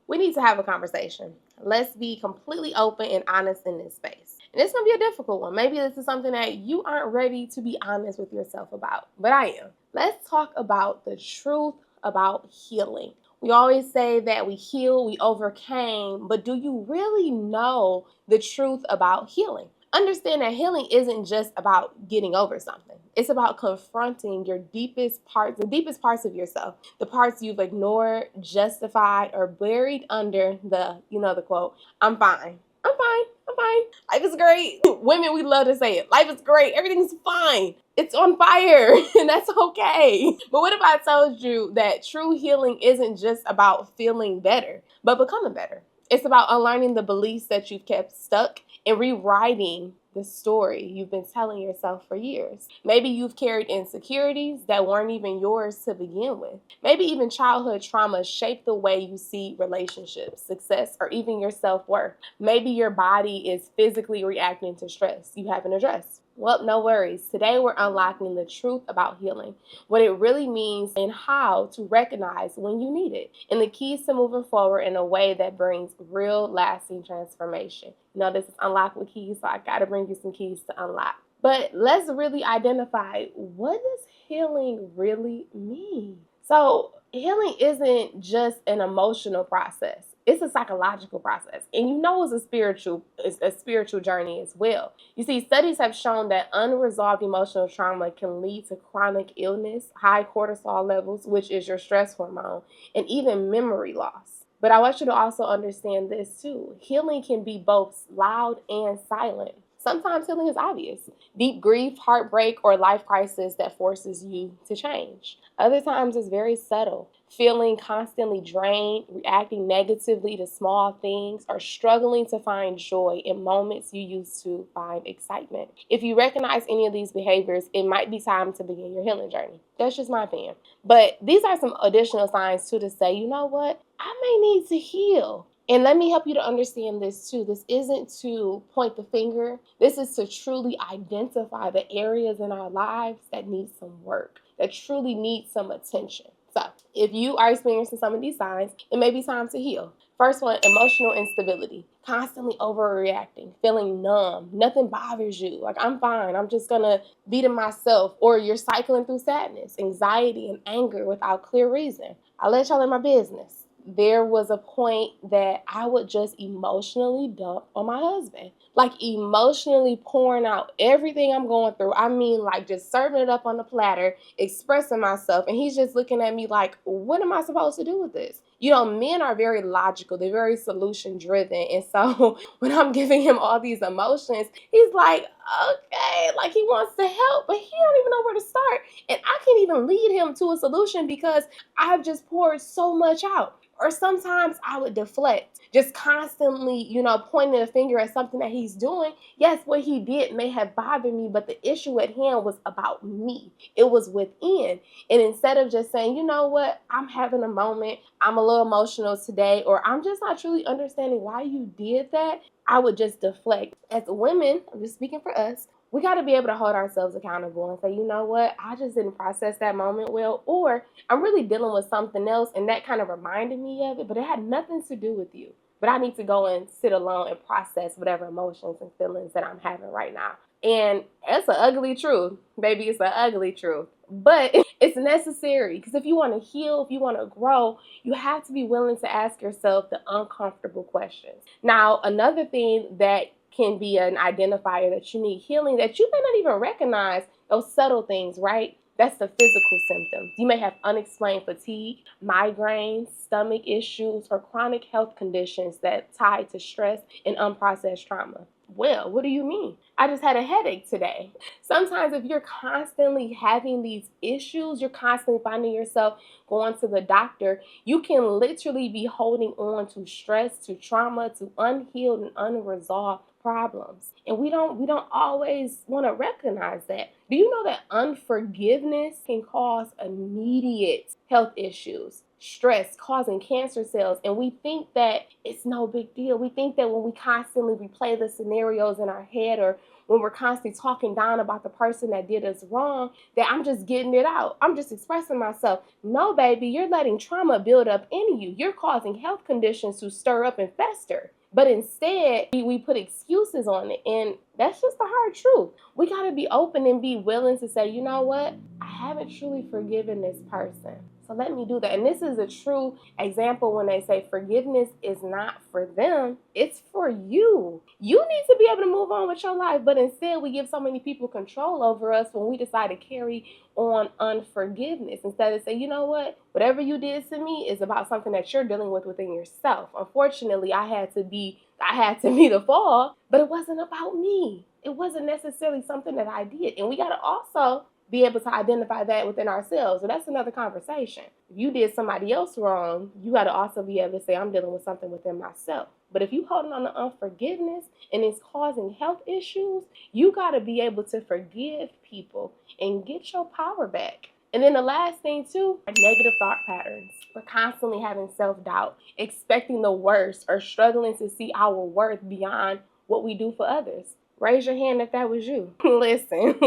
we need to have a conversation. Let's be completely open and honest in this space. And it's going to be a difficult one. Maybe this is something that you aren't ready to be honest with yourself about, but I am. Let's talk about the truth about healing. We always say that we heal, we overcame, but do you really know the truth about healing? Understand that healing isn't just about getting over something. It's about confronting your deepest parts, the deepest parts of yourself, the parts you've ignored, justified, or buried under the quote, I'm fine. I'm fine. I'm fine. Life is great. Women, we love to say it. Life is great. Everything's fine. It's on fire, and that's okay. But what if I told you that true healing isn't just about feeling better, but becoming better? It's about unlearning the beliefs that you've kept stuck and rewriting the story you've been telling yourself for years. Maybe you've carried insecurities that weren't even yours to begin with. Maybe even childhood trauma shaped the way you see relationships, success, or even your self-worth. Maybe your body is physically reacting to stress you haven't addressed. Well, no worries. Today we're unlocking the truth about healing, what it really means, and how to recognize when you need it, and the keys to moving forward in a way that brings real, lasting transformation. This is Unlock with Keys, so I got to bring you some keys to unlock. But let's really identify, what does healing really mean? So healing isn't just an emotional process. It's a psychological process. And it's a spiritual journey as well. You see, studies have shown that unresolved emotional trauma can lead to chronic illness, high cortisol levels, which is your stress hormone, and even memory loss. But I want you to also understand this too. Healing can be both loud and silent. Sometimes healing is obvious. Deep grief, heartbreak, or life crisis that forces you to change. Other times it's very subtle. Feeling constantly drained, reacting negatively to small things, or struggling to find joy in moments you used to find excitement. If you recognize any of these behaviors, it might be time to begin your healing journey. That's just my opinion. But these are some additional signs too to say, you know what? I may need to heal. And let me help you to understand this too. This isn't to point the finger. This is to truly identify the areas in our lives that need some work, that truly need some attention. So if you are experiencing some of these signs, it may be time to heal. First one, emotional instability, constantly overreacting, feeling numb, nothing bothers you. Like, I'm fine, I'm just gonna be to myself. Or you're cycling through sadness, anxiety, and anger without clear reason. I'll let y'all in my business. There was a point that I would just emotionally dump on my husband. Like, emotionally pouring out everything I'm going through. I mean, like, just serving it up on the platter, expressing myself. And he's just looking at me like, what am I supposed to do with this? Men are very logical. They're very solution driven. And so when I'm giving him all these emotions, he's like, okay, like he wants to help, but he don't even know where to start. And I can't even lead him to a solution because I've just poured so much out. Or sometimes I would deflect, just constantly, pointing a finger at something that he's doing. Yes, what he did may have bothered me, but the issue at hand was about me. It was within. And instead of just saying, you know what, I'm having a moment, I'm a little emotional today, or I'm just not truly understanding why you did that, I would just deflect. As women, I'm just speaking for us, we got to be able to hold ourselves accountable and say, you know what, I just didn't process that moment well, or I'm really dealing with something else and that kind of reminded me of it, but it had nothing to do with you. But I need to go and sit alone and process whatever emotions and feelings that I'm having right now. And it's an ugly truth. Baby, it's an ugly truth. But it's necessary, because if you want to heal, if you want to grow, you have to be willing to ask yourself the uncomfortable questions. Now, another thing that can be an identifier that you need healing, that you may not even recognize, those subtle things, right? That's the physical symptoms. You may have unexplained fatigue, migraines, stomach issues, or chronic health conditions that tie to stress and unprocessed trauma. Well, what do you mean? I just had a headache today. Sometimes if you're constantly having these issues, you're constantly finding yourself going to the doctor, you can literally be holding on to stress, to trauma, to unhealed and unresolved problems. And we don't always want to recognize that. Do you know that unforgiveness can cause immediate health issues? stress, causing cancer cells. And we think that it's no big deal. We think that when we constantly replay the scenarios in our head, or when we're constantly talking down about the person that did us wrong, that I'm just getting it out. I'm just expressing myself. No, baby, you're letting trauma build up in you. You're causing health conditions to stir up and fester. But instead, we put excuses on it. And that's just the hard truth. We got to be open and be willing to say, you know what? I haven't truly forgiven this person. So let me do that. And this is a true example when they say forgiveness is not for them, it's for you. You need to be able to move on with your life, but instead we give so many people control over us when we decide to carry on unforgiveness instead of say, you know what, whatever you did to me is about something that you're dealing with within yourself. Unfortunately, I had to be the fall, but it wasn't about me. It wasn't necessarily something that I did. And we got to also be able to identify that within ourselves. So that's another conversation. If you did somebody else wrong, you got to also be able to say, I'm dealing with something within myself. But if you holding on to unforgiveness and it's causing health issues, you got to be able to forgive people and get your power back. And then the last thing too are negative thought patterns. We're constantly having self-doubt, expecting the worst, or struggling to see our worth beyond what we do for others. Raise your hand if that was you. Listen.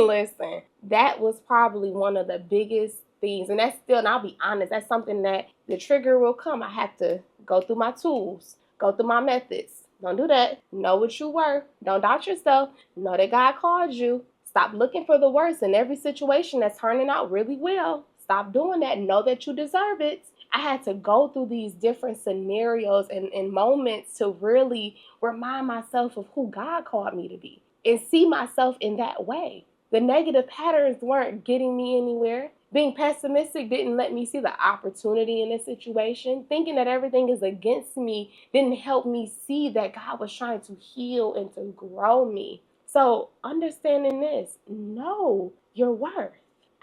That was probably one of the biggest things. And that's still, and I'll be honest, that's something that the trigger will come. I have to go through my tools, go through my methods. Don't do that. Know what you were. Don't doubt yourself. Know that God called you. Stop looking for the worst in every situation that's turning out really well. Stop doing that. Know that you deserve it. I had to go through these different scenarios and moments to really remind myself of who God called me to be and see myself in that way. The negative patterns weren't getting me anywhere. Being pessimistic didn't let me see the opportunity in this situation. Thinking that everything is against me didn't help me see that God was trying to heal and to grow me. So understanding this, know your worth.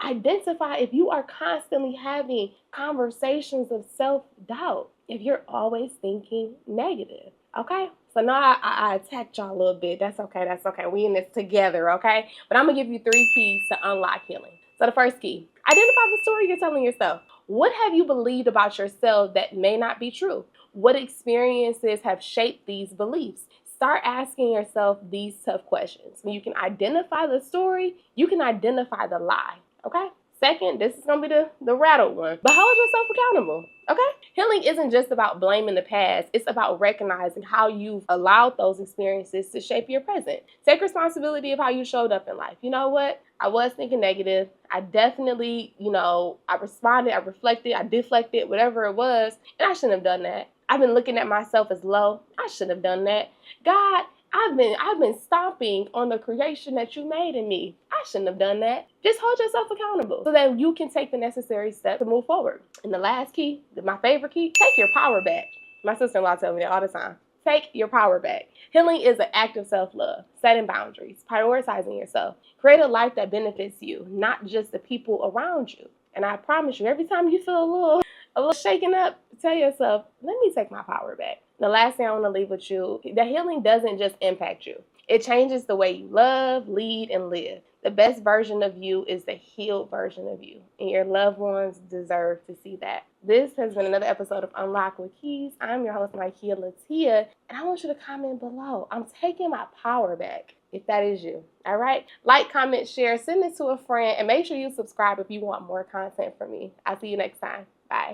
Identify if you are constantly having conversations of self-doubt, if you're always thinking negative, okay? So now I attacked y'all a little bit. That's okay. We in this together, okay? But I'm going to give you 3 keys to unlock healing. So the first key, identify the story you're telling yourself. What have you believed about yourself that may not be true? What experiences have shaped these beliefs? Start asking yourself these tough questions. When you can identify the story, you can identify the lie. Okay? Second, this is going to be the rattled one. But hold yourself accountable. Okay? Healing isn't just about blaming the past. It's about recognizing how you've allowed those experiences to shape your present. Take responsibility of how you showed up in life. You know what? I was thinking negative. I definitely, I responded, I reflected, I deflected, whatever it was. And I shouldn't have done that. I've been looking at myself as low. I shouldn't have done that. God, I've been stomping on the creation that you made in me. I shouldn't have done that. Just hold yourself accountable so that you can take the necessary steps to move forward. And the last key, my favorite key, take your power back. My sister-in-law tells me that all the time. Take your power back. Healing is an act of self-love, setting boundaries, prioritizing yourself. Create a life that benefits you, not just the people around you. And I promise you, every time you feel a little shaken up, tell yourself, let me take my power back. The last thing I want to leave with you, the healing doesn't just impact you. It changes the way you love, lead, and live. The best version of you is the healed version of you, and your loved ones deserve to see that. This has been another episode of Unlock with Keys. I'm your host, Mykeya Latia, and I want you to comment below. I'm taking my power back, if that is you. All right? Like, comment, share, send this to a friend, and make sure you subscribe if you want more content from me. I'll see you next time. Bye.